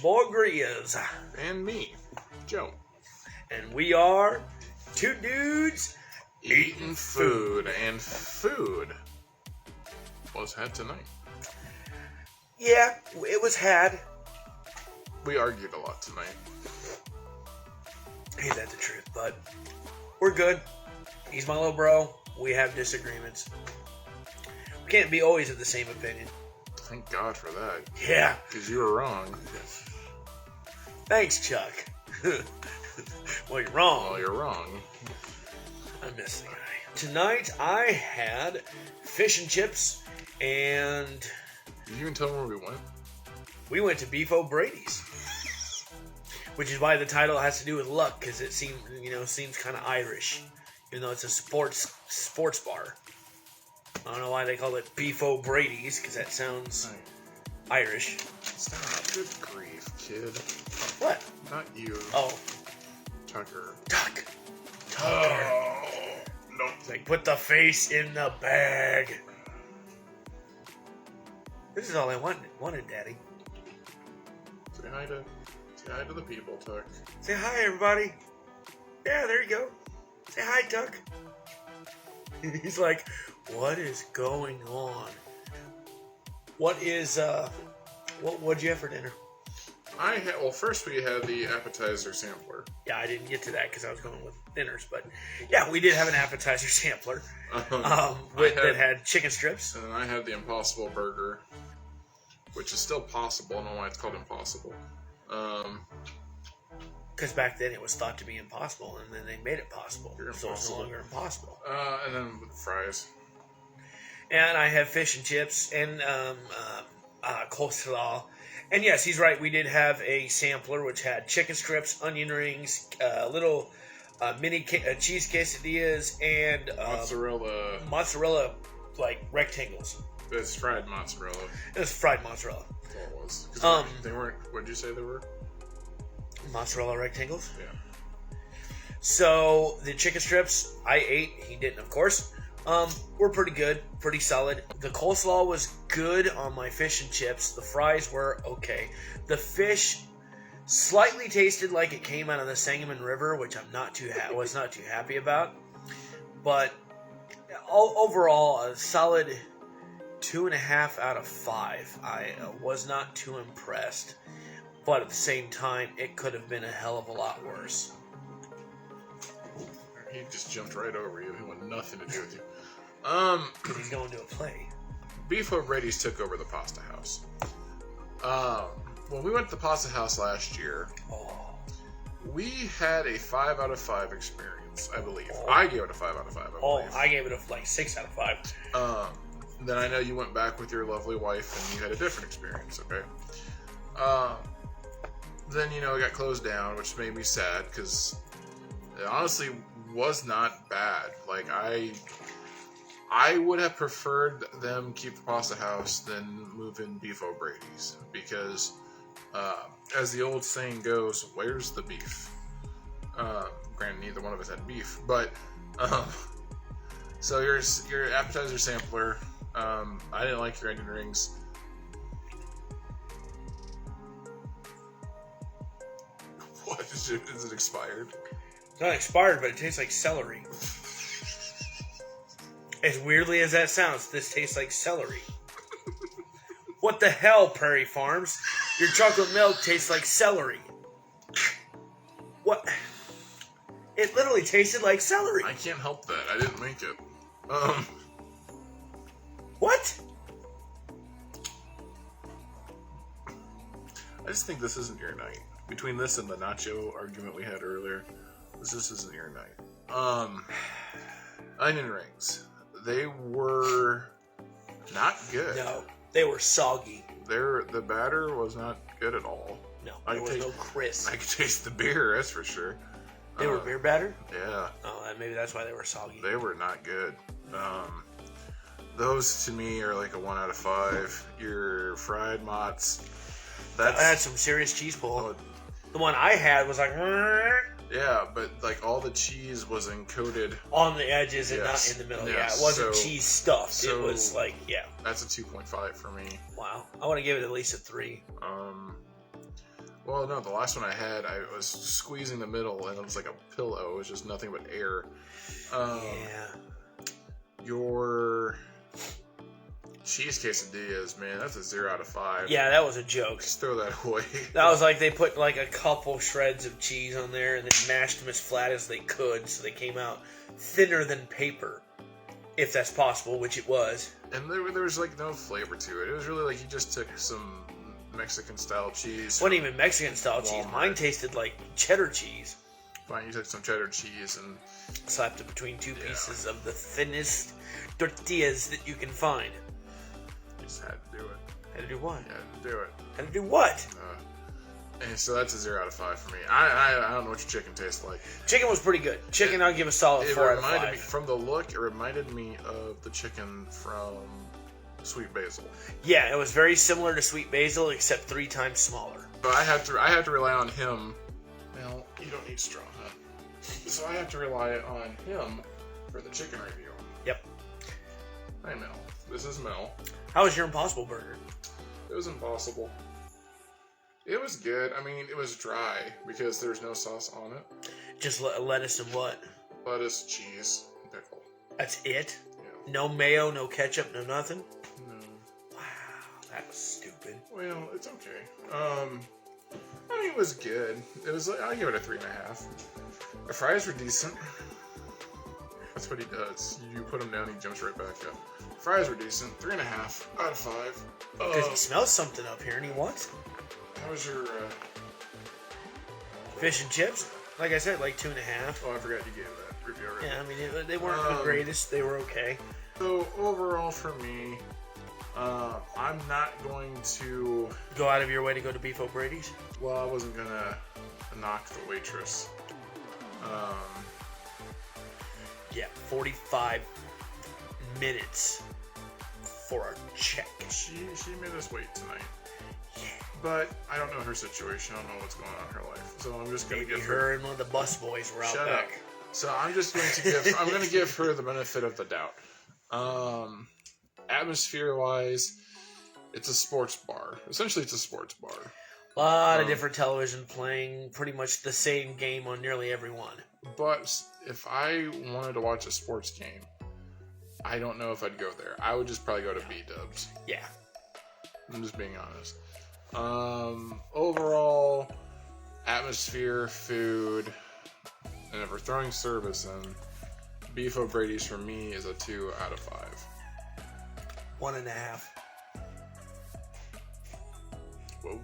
boy Griaz. And me, Joe. And we are two dudes Eating food. And food was had tonight. Yeah, it was had. We argued a lot tonight. Ain't that the truth, but we're good. He's my little bro. We have disagreements. We can't be always of the same opinion. Thank God for that. Yeah. Because you were wrong. Thanks, Chuck. Well, you're wrong. Well, you're wrong. I miss the guy. Tonight, I had fish and chips, and... Did you even tell them where we went? We went to Beef Brady's. Which is why the title has to do with luck, because it seems kind of Irish. Even though it's a sports bar. I don't know why they call it Beef Brady's, because that sounds Irish. Stop. Good grief, kid. What? Not you. Oh. Tucker. Tucker. Oh. Nope. It's like, put the face in the bag. This is all I wanted, Daddy. Say hi to the people, Tuck. Say hi, everybody. Yeah, there you go. Say hi, Tuck. He's like, what is going on? What'd you have for dinner? First we had the appetizer sampler. Yeah, I didn't get to that because I was going with dinners, but yeah, we did have an appetizer sampler that had chicken strips. And then I had the Impossible Burger, which is still possible. I don't know why it's called Impossible. Because back then it was thought to be impossible, and then they made it possible. So it's no longer impossible. And then with fries. And I have fish and chips and coleslaw. And yes, he's right. We did have a sampler which had chicken strips, onion rings, little mini cheese quesadillas, and mozzarella like rectangles. It's fried mozzarella. It was fried mozzarella. That's all it was. They weren't. What did you say they were? Mozzarella rectangles. Yeah. So the chicken strips I ate. He didn't, of course. Were pretty good, pretty solid. The coleslaw was good on my fish and chips. The fries were okay. The fish slightly tasted like it came out of the Sangamon River, which I'm was not too happy about. But overall, a solid 2.5 out of 5. I was not too impressed, but at the same time, it could have been a hell of a lot worse. He just jumped right over you. He wanted nothing to do with you. Because he's going to a play. Beef Brady's took over the Pasta House. When we went to the Pasta House last year, we had a 5 out of 5 experience, I believe. I gave it a 5 out of 5, I believe. I gave it a 6 out of 5. Then I know you went back with your lovely wife and you had a different experience, okay? Then, it got closed down, which made me sad, because it honestly was not bad. Like, I would have preferred them keep the Pasta House than move in Beef Brady's, because as the old saying goes, where's the beef? Granted, neither one of us had beef, but so your appetizer sampler, I didn't like your onion rings. What is it expired? It's not expired, but it tastes like celery. As weirdly as that sounds, this tastes like celery. What the hell, Prairie Farms? Your chocolate milk tastes like celery. What? It literally tasted like celery. I can't help that. I didn't make it. What? I just think this isn't your night. Between this and the nacho argument we had earlier, this just isn't your night. Onion rings. They were not good. No, they were soggy. The batter was not good at all. No, there was no crisp. I could taste the beer, that's for sure. They were beer batter? Yeah. Oh, maybe that's why they were soggy. They were not good. Those to me are like a 1 out of 5. Your fried mozz. I had some serious cheese pull. The one I had was like... Yeah, but like all the cheese was encoded on the edges and not in the middle. Yeah, it wasn't cheese stuffed. It was like, That's a 2.5 for me. Wow. I want to give it at least a 3. Well, no, the last one I had, I was squeezing the middle, and it was like a pillow. It was just nothing but air. Yeah. Your cheese quesadillas, man, that's a 0 out of 5. Yeah, that was a joke. Just throw that away. That was like they put like a couple shreds of cheese on there and then mashed them as flat as they could, so they came out thinner than paper, if that's possible, which it was. And there was like no flavor to it. It was really like you just took some Mexican style cheese. It wasn't even Mexican style cheese. Walmart. Mine tasted like cheddar cheese. Fine, you took some cheddar cheese and Slapped it between two pieces of the thinnest tortillas that you can find. you just had to do it. Had to do what? You had to do it. Had to do what? And so that's a 0 out of 5 for me. I don't know what your chicken tastes like. Chicken was pretty good. Chicken, I'll give a solid 4 out of 5. Me, from the look, it reminded me of the chicken from Sweet Basil. Yeah, it was very similar to Sweet Basil, except 3 times smaller. But I had to rely on him. Well, you don't need straw, huh? So I have to rely on him for the chicken review. Yep. Hi, Mel. This is Mel. How was your Impossible Burger? It was impossible. It was good. I mean, it was dry because there's no sauce on it. Just lettuce and what? Lettuce, cheese, pickle. That's it? Yeah. No mayo, no ketchup, no nothing? No. Wow, that was stupid. Well, it's okay. I mean, it was good. It was like, I'll give it a 3.5. The fries were decent. That's what he does. You put him down, he jumps right back up. Fries were decent. 3.5 out of 5. Because he smells something up here and he wants it. How was your, Fish and chips? Like I said, like 2.5. Oh, I forgot you gave that review already. Yeah, I mean, they weren't the greatest. They were okay. So, overall for me, I'm not going to... Go out of your way to go to Beef O'Brady's? Well, I wasn't going to knock the waitress. Yeah, 45 minutes for our check. She made us wait tonight. Yeah. But I don't know her situation. I don't know what's going on in her life. So I'm just going to Maybe give her and one of the bus boys were out Shut back. up. So I'm just going to give I'm going to give her the benefit of the doubt. Atmosphere-wise, it's a sports bar. Essentially, it's a sports bar. A lot of different television playing pretty much the same game on nearly every one. But if I wanted to watch a sports game, I don't know if I'd go there. I would just probably go to B-dubs. Yeah. I'm just being honest. Overall, atmosphere, food, and if we're throwing service in, Beef O'Brady's for me is a 2 out of 5. 1.5. Whoa.